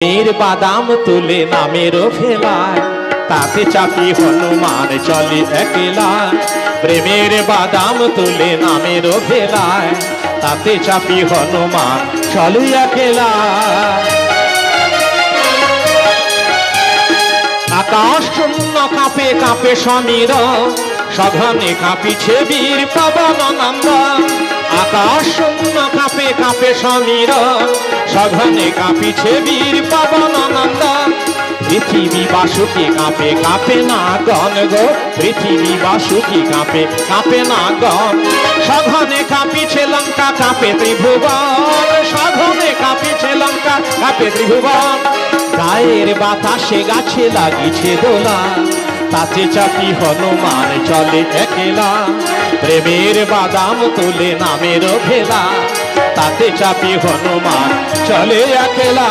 এর বাদাম তুলে নামের ভেলায়, তাতে চাপি হনুমান চলে একলা। প্রেমের বাদাম তুলে নামের ভেলায়, তাতে চাপি হনুমান চলে একলা। আকাশ শূন্য কাঁপে কাঁপে সমীর, সঘনে কাঁপিছে বীর পবন নন্দন। আকাশ শূন্য কাঁপে কাঁপে সমীর, সঘনে কাঁপিছে বীর পবন নন্দন। পৃথিবী বাসুকি কাঁপে কাঁপে না গণ গো, পৃথিবী বাসুকি কাঁপে কাঁপে না গণ। সঘনে কাঁপিছে লঙ্কা কাঁপে ত্রিভুবন, সঘনে কাঁপিছে লঙ্কা কাঁপে ত্রিভুবন। গায়ের বাতাসে গাছে লাগিছে দোলা, তাতে চাপি হনুমান চলে একলা। প্রেমের বাদাম তুলে নামের ভেলা, তাতে চাপি হনুমান চলে একলা।